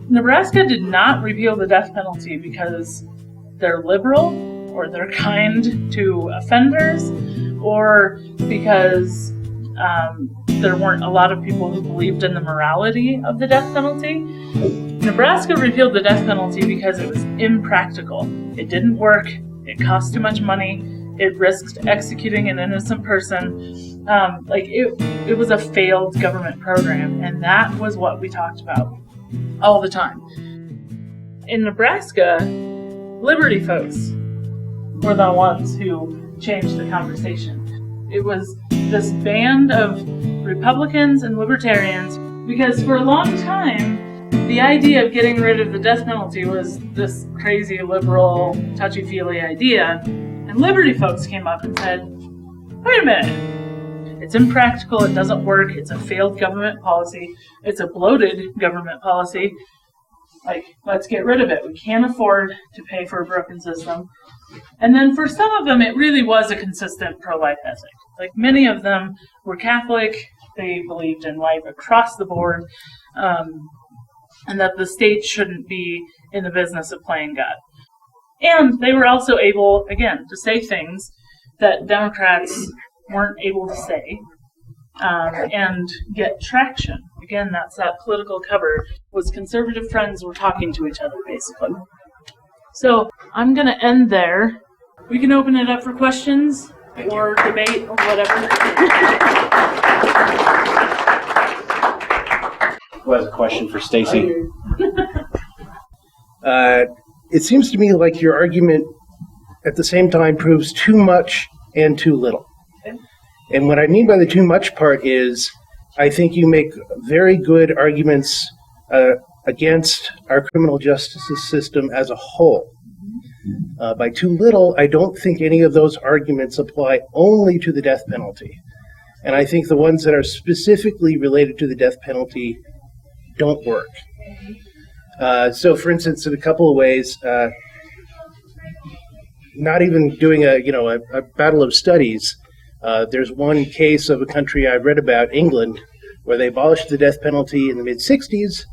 Nebraska did not repeal the death penalty because they're liberal or they're kind to offenders or because there weren't a lot of people who believed in the morality of the death penalty. Nebraska repealed the death penalty because it was impractical. It didn't work. It cost too much money. It risked executing an innocent person. It was a failed government program, and that was what we talked about all the time. In Nebraska, Liberty folks were the ones who changed the conversation. It was this band of Republicans and Libertarians, because for a long time, the idea of getting rid of the death penalty was this crazy liberal, touchy-feely idea. And Liberty folks came up and said, wait a minute, it's impractical, it doesn't work, it's a failed government policy, it's a bloated government policy. Let's get rid of it. We can't afford to pay for a broken system. And then for some of them, it really was a consistent pro-life ethic. Many of them were Catholic, they believed in life across the board, and that the state shouldn't be in the business of playing God. And they were also able, again, to say things that Democrats weren't able to say, and get traction. Again, that's that political cover, was conservative friends were talking to each other, basically. So I'm going to end there. We can open it up for questions or debate or whatever. Who has a question for Stacy? It seems to me like your argument at the same time proves too much and too little. Okay. And what I mean by the too much part is I think you make very good arguments against our criminal justice system as a whole. By too little, I don't think any of those arguments apply only to the death penalty. And I think the ones that are specifically related to the death penalty don't work. So, for instance, in a couple of ways, not even doing a battle of studies, there's one case of a country I read about, England, where they abolished the death penalty in the mid-'60s,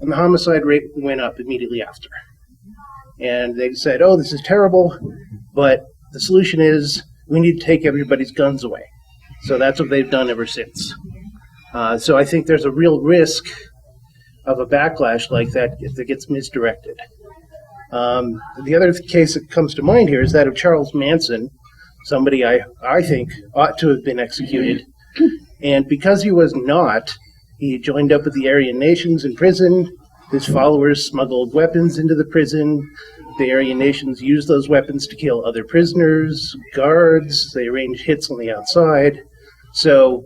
and the homicide rate went up immediately after. And they said, oh, this is terrible, but the solution is we need to take everybody's guns away. So that's what they've done ever since. So I think there's a real risk of a backlash like that if it gets misdirected. The other case that comes to mind here is that of Charles Manson, somebody I think ought to have been executed. And because he was not, he joined up with the Aryan nations in prison. His followers smuggled weapons into the prison. The Aryan nations used those weapons to kill other prisoners, guards. They arranged hits on the outside. So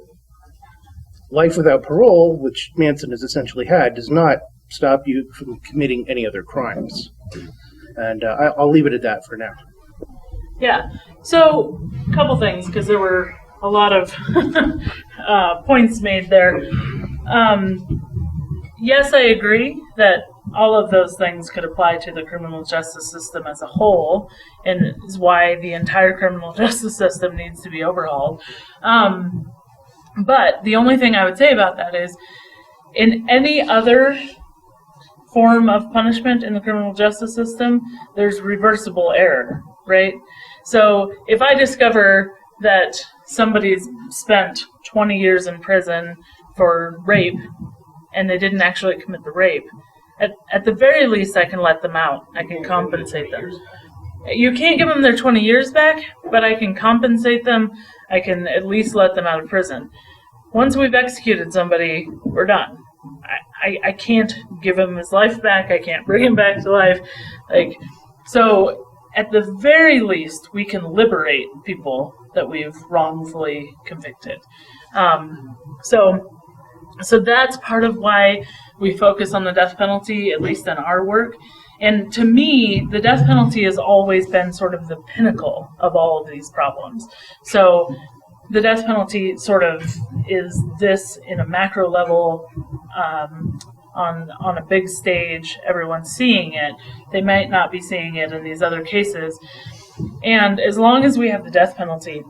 life without parole, which Manson has essentially had, does not stop you from committing any other crimes. And I'll leave it at that for now. Yeah. So a couple things, because there were a lot of points made there. Yes, I agree that all of those things could apply to the criminal justice system as a whole, and is why the entire criminal justice system needs to be overhauled. But the only thing I would say about that is, in any other form of punishment in the criminal justice system, there's reversible error, right? So if I discover that somebody's spent 20 years in prison for rape, and they didn't actually commit the rape, at the very least I can let them out. I can compensate them. You can't give them their 20 years back, but I can compensate them. I can at least let them out of prison. Once we've executed somebody, we're done. I can't give him his life back. I can't bring him back to life. So at the very least, we can liberate people that we've wrongfully convicted. So that's part of why we focus on the death penalty, at least in our work. And to me, the death penalty has always been sort of the pinnacle of all of these problems. So the death penalty sort of is this in a macro level, on a big stage, everyone's seeing it. They might not be seeing it in these other cases. And as long as we have the death penalty,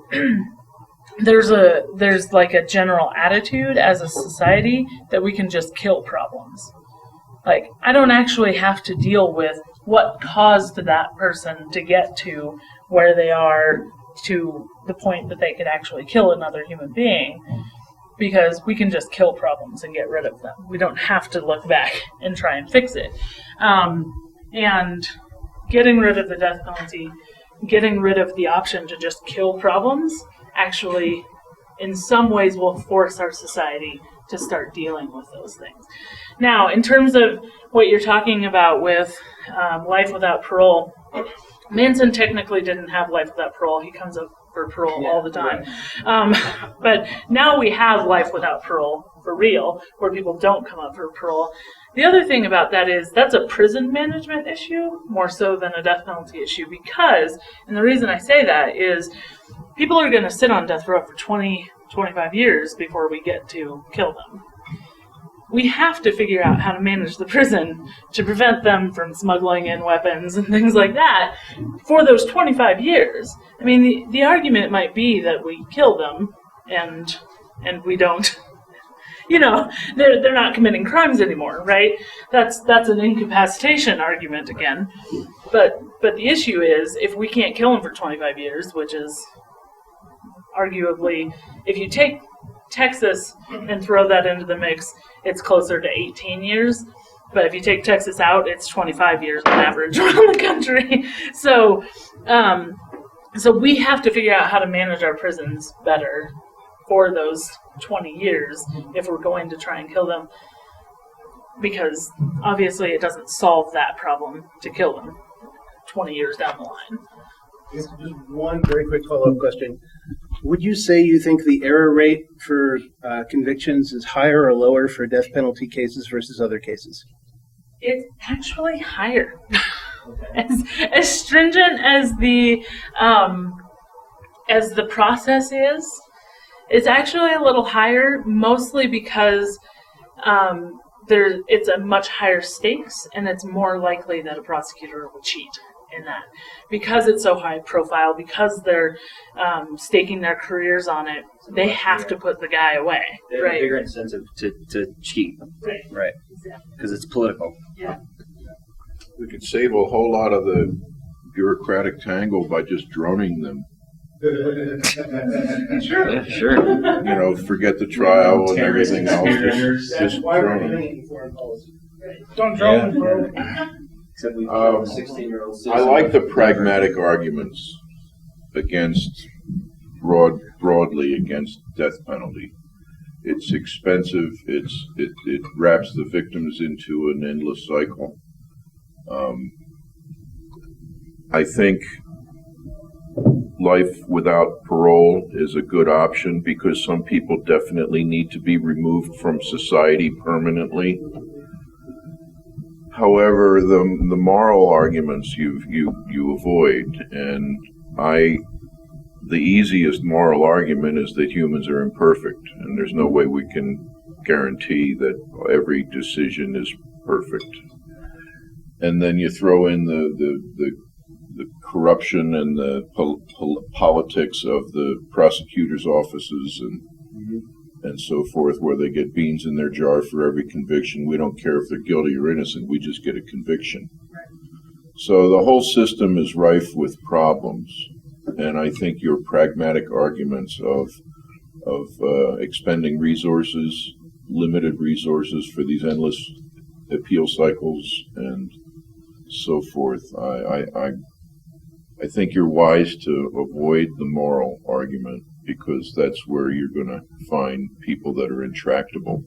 there's like a general attitude as a society that we can just kill problems. Like, I don't actually have to deal with what caused that person to get to where they are, to the point that they could actually kill another human being, because we can just kill problems and get rid of them. We don't have to look back and try and fix it. And getting rid of the death penalty, getting rid of the option to just kill problems, actually, in some ways, will force our society to start dealing with those things. Now, in terms of what you're talking about with life without parole, Manson technically didn't have life without parole. He comes up for parole all the time. But now we have life without parole for real, where people don't come up for parole. The other thing about that is that's a prison management issue more so than a death penalty issue, because, and the reason I say that is people are going to sit on death row for 20, 25 years before we get to kill them. We have to figure out how to manage the prison to prevent them from smuggling in weapons and things like that for those 25 years. I mean, the argument might be that we kill them and we don't, they're not committing crimes anymore, right? That's an incapacitation argument again. But the issue is, if we can't kill them for 25 years, which is arguably, if you take Texas and throw that into the mix, it's closer to 18 years. But if you take Texas out, it's 25 years on average around the country. So we have to figure out how to manage our prisons better for those 20 years if we're going to try and kill them. Because obviously it doesn't solve that problem to kill them 20 years down the line. Just one very quick follow-up question. Would you say you think the error rate for convictions is higher or lower for death penalty cases versus other cases? It's actually higher. Okay. As stringent as the process is, it's actually a little higher, mostly because it's a much higher stakes, and it's more likely that a prosecutor will cheat in that, because it's so high profile, because they're staking their careers on it. They have to put the guy away. They have a bigger incentive to cheat, right? Because it's political. Yeah. We could save a whole lot of the bureaucratic tangle by just droning them. Sure. Yeah, sure. Forget the trial and everything else. That's why we're drone. doing it in foreign policy. Don't drone. Except we killed 16-year-old I like the pragmatic arguments against broadly against death penalty. It's expensive. It wraps the victims into an endless cycle. I think life without parole is a good option because some people definitely need to be removed from society permanently. However, the moral arguments you avoid, and the easiest moral argument is that humans are imperfect, and there's no way we can guarantee that every decision is perfect. And then you throw in the corruption and the politics of the prosecutors' offices and so forth, where they get beans in their jar for every conviction. We don't care if they're guilty or innocent. We just get a conviction. So the whole system is rife with problems. And I think your pragmatic arguments of expending resources, limited resources for these endless appeal cycles and so forth, I think you're wise to avoid the moral argument, because that's where you're going to find people that are intractable.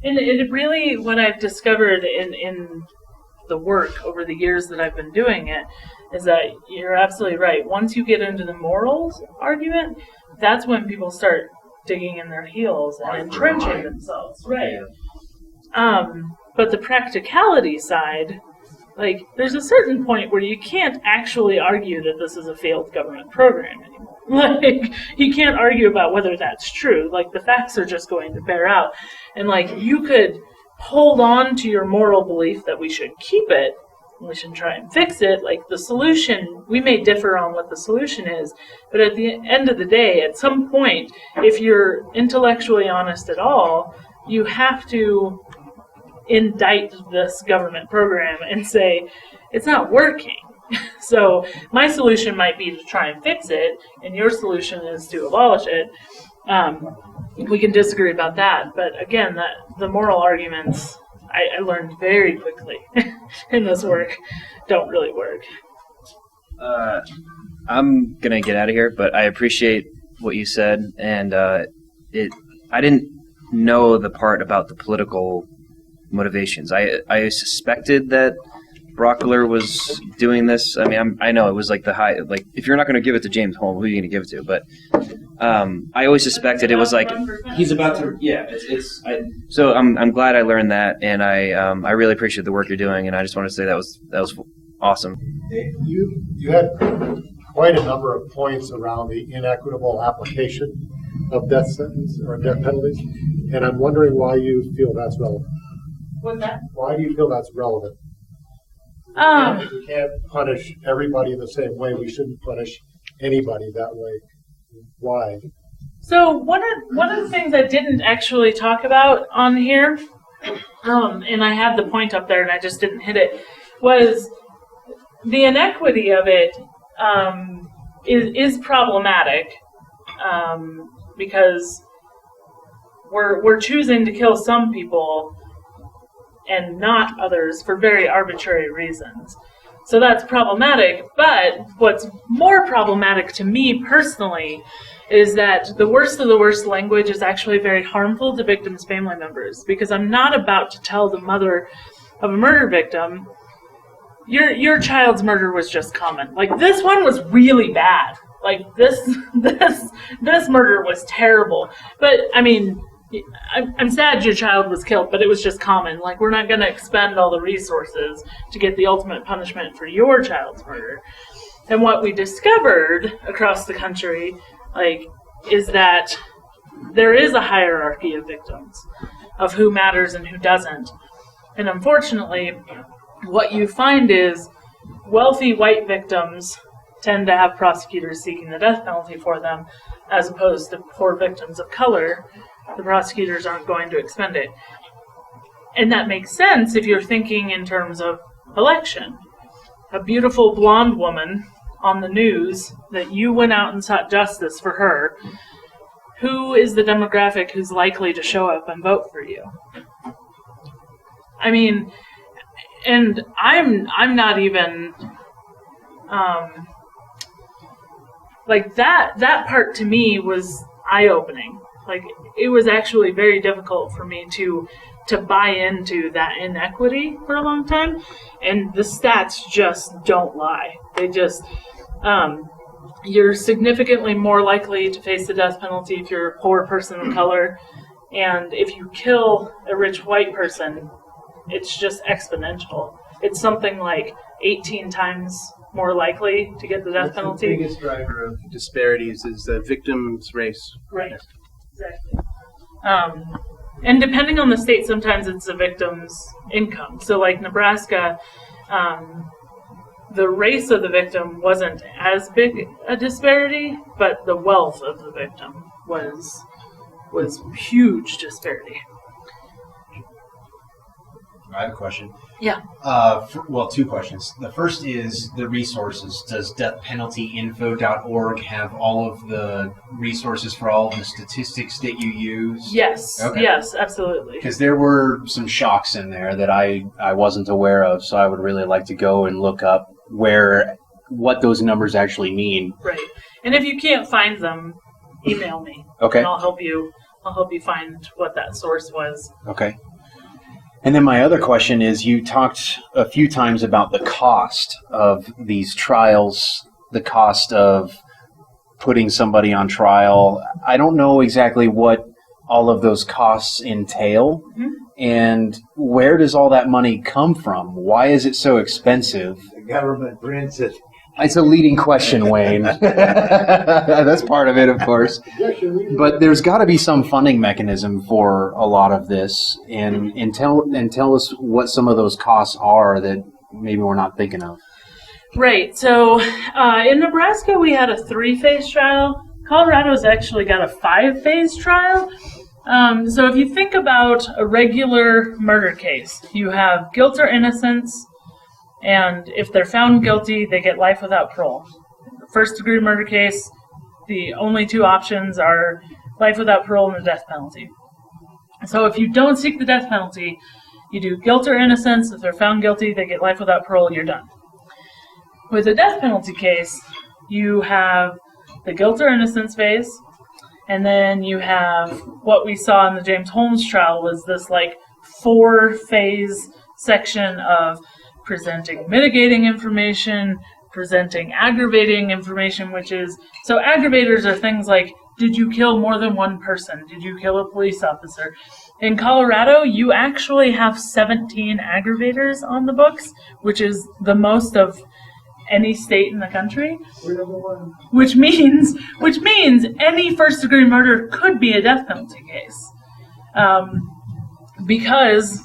And it really, what I've discovered in the work over the years that I've been doing it, is that you're absolutely right. Once you get into the morals argument, that's when people start digging in their heels and entrenching themselves. Right. But the practicality side, like, there's a certain point where you can't actually argue that this is a failed government program anymore. Like, you can't argue about whether that's true. Like, the facts are just going to bear out. And, like, you could hold on to your moral belief that we should keep it, and we should try and fix it. Like, the solution, we may differ on what the solution is, but at the end of the day, at some point, if you're intellectually honest at all, you have to indict this government program and say, it's not working. So my solution might be to try and fix it, and your solution is to abolish it. We can disagree about that, but again, the moral arguments I learned very quickly in this work don't really work. I'm gonna get out of here, but I appreciate what you said, and I didn't know the part about the political motivations. I suspected that Brockler was doing this. I mean, I know it was like if you're not going to give it to James Holm, who are you going to give it to? But I always suspected it was like he's about to. Yeah, so I'm glad I learned that, and I really appreciate the work you're doing, and I just want to say that was awesome. You had quite a number of points around the inequitable application of death sentence or death penalties, and I'm wondering why you feel that's relevant. What's that? Why do you feel that's relevant? We can't punish everybody the same way. We shouldn't punish anybody that way. Why? So one of the things I didn't actually talk about on here, and I had the point up there and I just didn't hit it, was the inequity of it is problematic because we're choosing to kill some people and not others for very arbitrary reasons. So that's problematic, but what's more problematic to me personally is that the worst of the worst language is actually very harmful to victims' family members, because I'm not about to tell the mother of a murder victim, your child's murder was just common. Like, this one was really bad. Like, this murder was terrible. But, I mean, I'm sad your child was killed, but it was just common. Like, we're not going to expend all the resources to get the ultimate punishment for your child's murder. And what we discovered across the country, is that there is a hierarchy of victims, of who matters and who doesn't. And unfortunately, what you find is wealthy white victims tend to have prosecutors seeking the death penalty for them, as opposed to poor victims of color. The prosecutors aren't going to expend it. And that makes sense if you're thinking in terms of election. A beautiful blonde woman on the news that you went out and sought justice for her, who is the demographic who's likely to show up and vote for you? I mean, and I'm not even that part to me was eye-opening. Like, it was actually very difficult for me to buy into that inequity for a long time, and the stats just don't lie. They just, you're significantly more likely to face the death penalty if you're a poor person of color, and if you kill a rich white person, it's just exponential. It's something like 18 times more likely to get the death penalty. The biggest driver of disparities is the victim's race. Right. Exactly. And depending on the state, sometimes it's the victim's income. So like Nebraska, the race of the victim wasn't as big a disparity, but the wealth of the victim was huge disparity. I have a question. Yeah. Two questions. The first is the resources. Does deathpenaltyinfo.org have all of the resources for all of the statistics that you use? Yes. Okay. Yes, absolutely. Because there were some shocks in there that I wasn't aware of, so I would really like to go and look up what those numbers actually mean. Right. And if you can't find them, email me. Okay. And I'll help you find what that source was. Okay. And then my other question is, you talked a few times about the cost of these trials, the cost of putting somebody on trial. I don't know exactly what all of those costs entail, and where does all that money come from? Why is it so expensive? The government prints it. It's a leading question, Wayne. That's part of it, of course. But there's got to be some funding mechanism for a lot of this, and tell us what some of those costs are that maybe we're not thinking of. Right. So in Nebraska, we had a 3-phase trial. Colorado's actually got a 5-phase trial. So if you think about a regular murder case, you have guilt or innocence, and if they're found guilty, they get life without parole. First-degree murder case, the only two options are life without parole and the death penalty. So if you don't seek the death penalty, you do guilt or innocence. If they're found guilty, they get life without parole, you're done. With a death penalty case, you have the guilt or innocence phase, and then you have what we saw in the James Holmes trial was this like 4-phase section of presenting mitigating information, presenting aggravating information, which is, so aggravators are things like, did you kill more than one person? Did you kill a police officer? In Colorado, you actually have 17 aggravators on the books, which is the most of any state in the country, which means any first-degree murder could be a death penalty case, because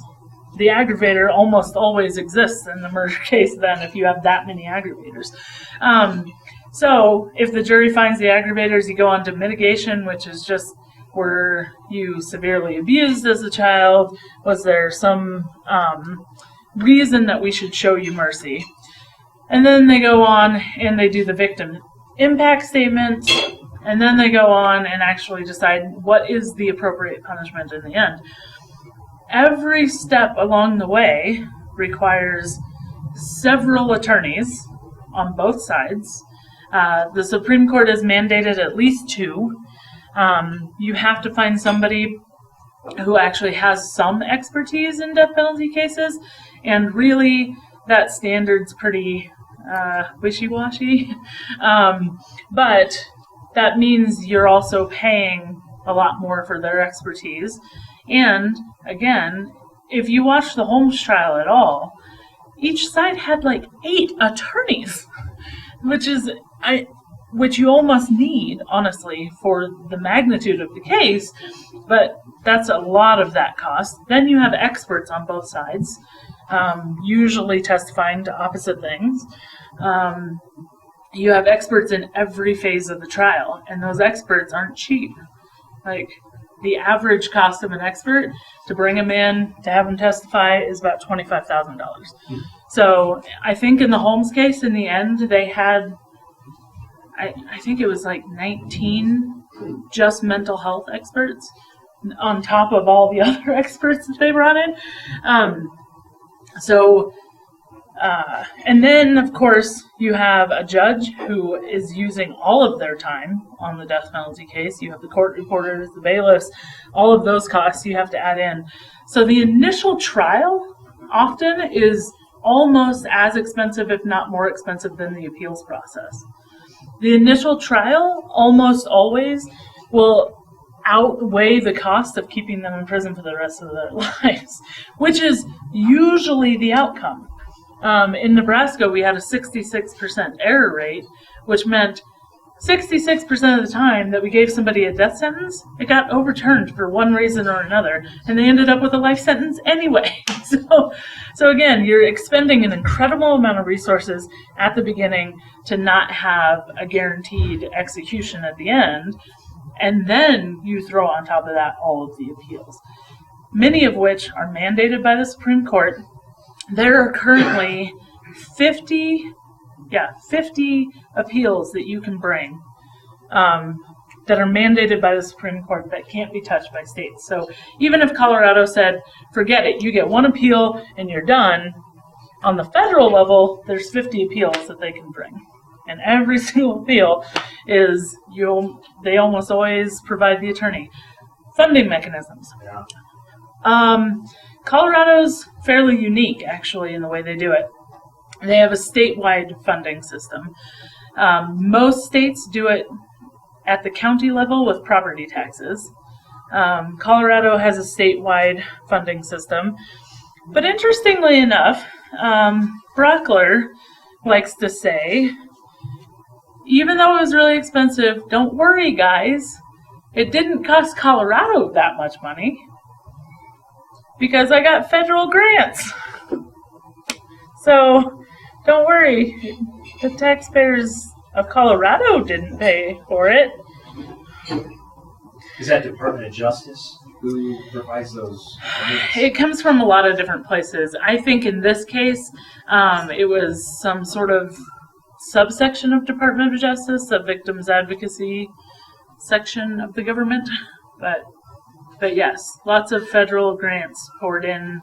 the aggravator almost always exists in the murder case. Then, if you have that many aggravators, so if the jury finds the aggravators, you go on to mitigation, which is just were you severely abused as a child? Was there some reason that we should show you mercy? And then they go on and they do the victim impact statement, and then they go on and actually decide what is the appropriate punishment in the end. Every step along the way requires several attorneys on both sides. The Supreme Court has mandated at least 2. You have to find somebody who actually has some expertise in death penalty cases, and really that standard's pretty wishy-washy, but that means you're also paying a lot more for their expertise. And again, if you watch the Holmes trial at all, each side had like 8 attorneys, which you almost need, honestly, for the magnitude of the case, but that's a lot of that cost. Then you have experts on both sides, usually testifying to opposite things. You have experts in every phase of the trial, and those experts aren't cheap. Like, the average cost of an expert to bring him in to have him testify is about $25,000. So I think in the Holmes case, in the end, they had, I think it was like 19 just mental health experts on top of all the other experts that they brought in. And then, of course, you have a judge who is using all of their time on the death penalty case. You have the court reporters, the bailiffs, all of those costs you have to add in. So the initial trial often is almost as expensive, if not more expensive, than the appeals process. The initial trial almost always will outweigh the cost of keeping them in prison for the rest of their lives, which is usually the outcome. In Nebraska, we had a 66% error rate, which meant 66% of the time that we gave somebody a death sentence, it got overturned for one reason or another, and they ended up with a life sentence anyway. So again, you're expending an incredible amount of resources at the beginning to not have a guaranteed execution at the end, and then you throw on top of that all of the appeals, many of which are mandated by the Supreme Court. There are currently 50 appeals that you can bring that are mandated by the Supreme Court that can't be touched by states. So even if Colorado said, forget it, you get one appeal and you're done, on the federal level, there's 50 appeals that they can bring. And every single appeal is, they almost always provide the attorney. Funding mechanisms. Colorado's fairly unique, actually, in the way they do it. They have a statewide funding system. Most states do it at the county level with property taxes. Colorado has a statewide funding system. But interestingly enough, Brockler likes to say, even though it was really expensive, don't worry, guys. It didn't cost Colorado that much money, because I got federal grants. So don't worry, the taxpayers of Colorado didn't pay for it. Is that Department of Justice? Who provides those? It comes from a lot of different places. I think in this case, it was some sort of subsection of Department of Justice, a victims advocacy section of the government. But yes, lots of federal grants poured in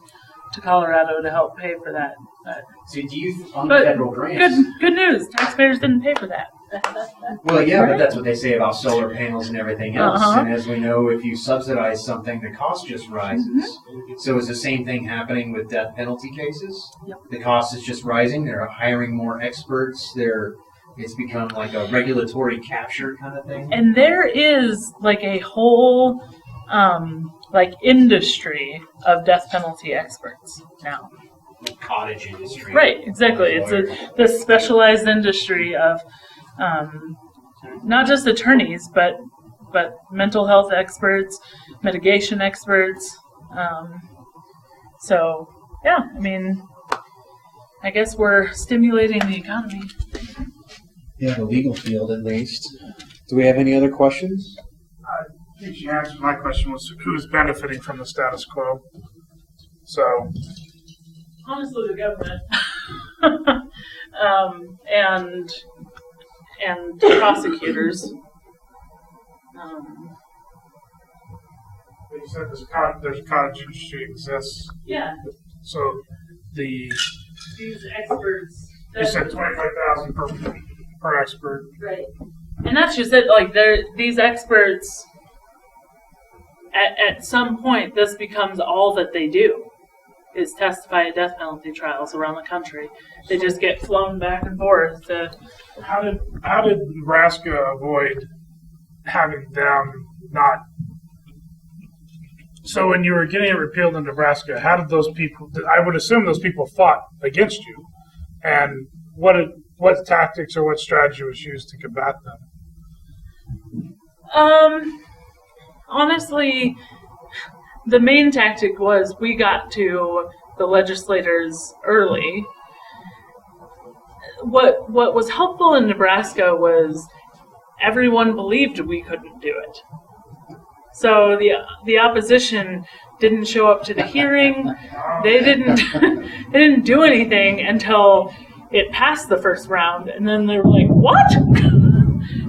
to Colorado to help pay for that. So do you on the federal grants? Good news, taxpayers didn't pay for that. Well, yeah, but that's what they say about solar panels and everything else. Uh-huh. And as we know, if you subsidize something, the cost just rises. Mm-hmm. So is the same thing happening with death penalty cases? Yep. The cost is just rising. They're hiring more experts. It's become like a regulatory capture kind of thing. And there is like a whole industry of death penalty experts now. Cottage industry. Right, exactly. It's the specialized industry of not just attorneys, but mental health experts, mitigation experts. So yeah, I mean, I guess we're stimulating the economy. Yeah, the legal field at least. Do we have any other questions? I think she answered my question was who's benefiting from the status quo. So Honestly, the government and prosecutors. you said there's a cottage industry exists. Yeah, So these experts. you said 25,000 per expert. Right. And that's just it. Like these experts, at some point, this becomes all that they do, is testify at death penalty trials around the country. They just get flown back and forth to. How did Nebraska avoid having them not? So when you were getting it repealed in Nebraska, how did those people? I would assume those people fought against you, and what tactics or what strategy was used to combat them? Honestly, the main tactic was we got to the legislators early. What was helpful in Nebraska was everyone believed we couldn't do it. So the opposition didn't show up to the hearing. They didn't do anything until it passed the first round, and then they were like, "What?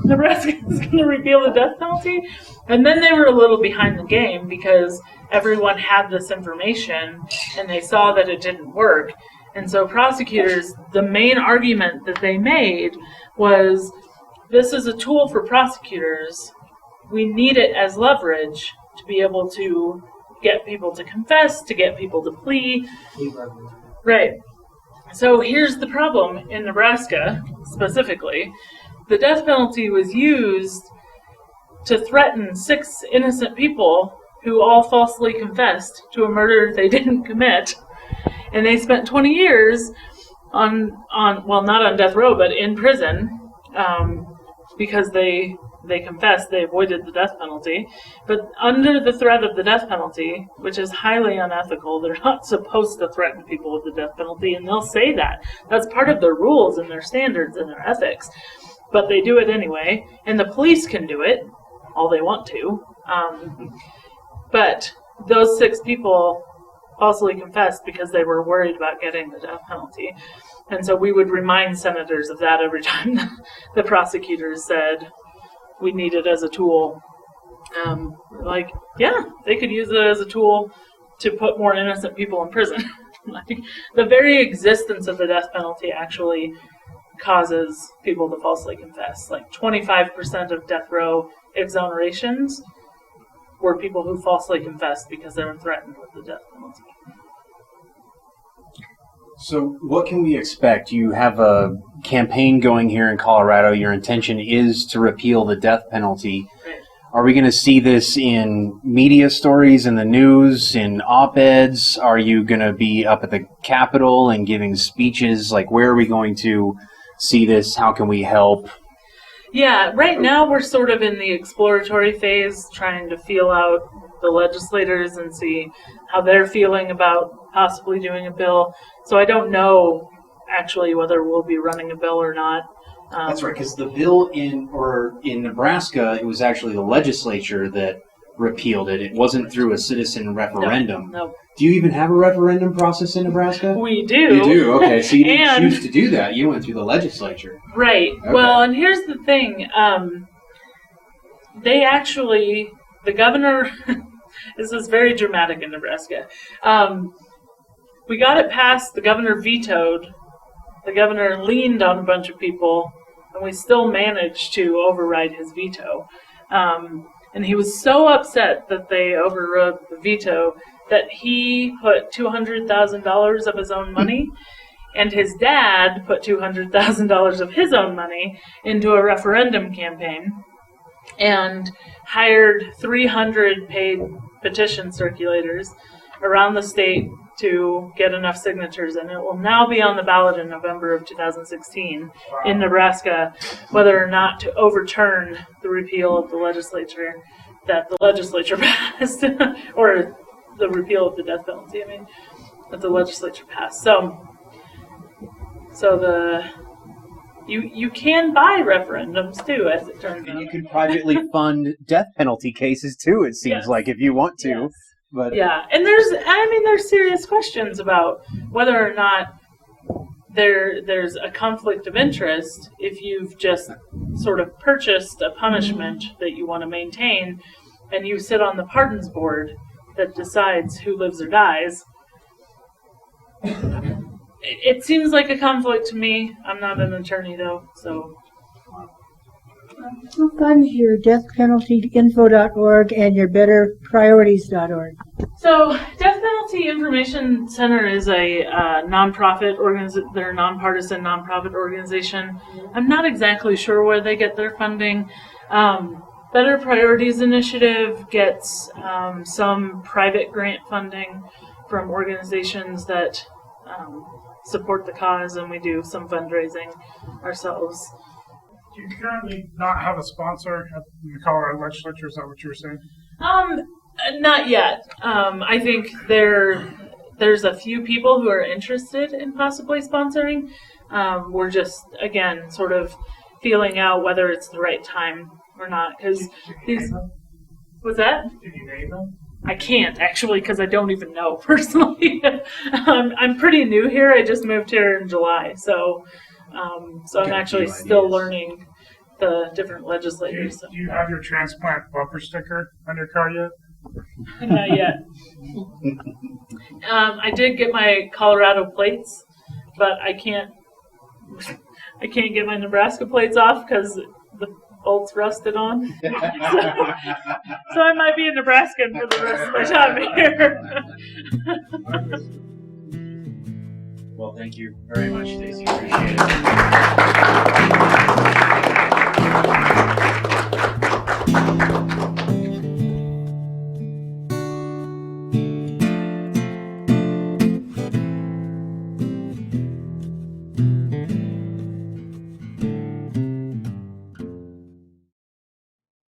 Nebraska is going to repeal the death penalty?" And then they were a little behind the game because everyone had this information and they saw that it didn't work. And so prosecutors, the main argument that they made was, this is a tool for prosecutors. We need it as leverage to be able to get people to confess, to get people to plea. Right. So here's the problem in Nebraska, specifically. The death penalty was used to threaten 6 innocent people who all falsely confessed to a murder they didn't commit. And they spent 20 years on well, not on death row, but in prison, because they confessed, they avoided the death penalty. But under the threat of the death penalty, which is highly unethical, they're not supposed to threaten people with the death penalty, and they'll say that. That's part of their rules and their standards and their ethics. But they do it anyway, and the police can do it all they want to. But those 6 people falsely confessed because they were worried about getting the death penalty. And so we would remind senators of that every time the prosecutors said we need it as a tool. Like, yeah, they could use it as a tool to put more innocent people in prison. Like, the very existence of the death penalty actually causes people to falsely confess. Like 25% of death row exonerations were people who falsely confessed because they were threatened with the death penalty. So what can we expect? You have a campaign going here in Colorado. Your intention is to repeal the death penalty. Right. Are we going to see this in media stories, in the news, in op-eds? Are you going to be up at the Capitol and giving speeches? Like, where are we going to see this? How can we help? Yeah, right now we're sort of in the exploratory phase, trying to feel out the legislators and see how they're feeling about possibly doing a bill. So I don't know actually whether we'll be running a bill or not. That's right, because the bill in Nebraska, it was actually the legislature that repealed it. It wasn't through a citizen referendum. No. Do you even have a referendum process in Nebraska? We do. You do? Okay, so you didn't And- choose to do that. You went through the legislature. Right. Okay. Well, and here's the thing. They actually, the governor, this is very dramatic in Nebraska. We got it passed, the governor vetoed, the governor leaned on a bunch of people, and we still managed to override his veto. And he was so upset that they overrode the veto that he put $200,000 of his own money, and his dad put $200,000 of his own money into a referendum campaign and hired 300 paid petition circulators around the state to get enough signatures, and it will now be on the ballot in November of 2016 in Nebraska, whether or not to overturn the repeal of the legislature that the legislature passed, or the repeal of the death penalty, that the legislature passed. So you can buy referendums too, as it turns out. And you can privately fund death penalty cases too, it seems Yes. like, if you want to. Yes. But Yeah, and there's serious questions about whether or not there's a conflict of interest if you've just sort of purchased a punishment that you want to maintain, and you sit on the pardons board that decides who lives or dies. It seems like a conflict to me. I'm not an attorney though, so. Who funds your deathpenaltyinfo.org and your betterpriorities.org? So, Death Penalty Information Center is a nonprofit organization. They're a nonpartisan nonprofit organization. I'm not exactly sure where they get their funding. Better Priorities Initiative gets some private grant funding from organizations that support the cause, and we do some fundraising ourselves. Do you currently not have a sponsor at the Colorado legislature? Is that what you were saying? Not yet. I think there's a few people who are interested in possibly sponsoring. We're just, again, sort of feeling out whether it's the right time or not. Because these, what's that? Did you name them? I can't actually, because I don't even know personally. I'm pretty new here. I just moved here in July, so I'm actually still learning the different legislators. Do you have your transplant bumper sticker on your car yet? Not yet. I did get my Colorado plates, but I can't get my Nebraska plates off because the bolts rusted on. So I might be a Nebraskan for the rest of my time here. well, thank you very much, Stacy. Appreciate it.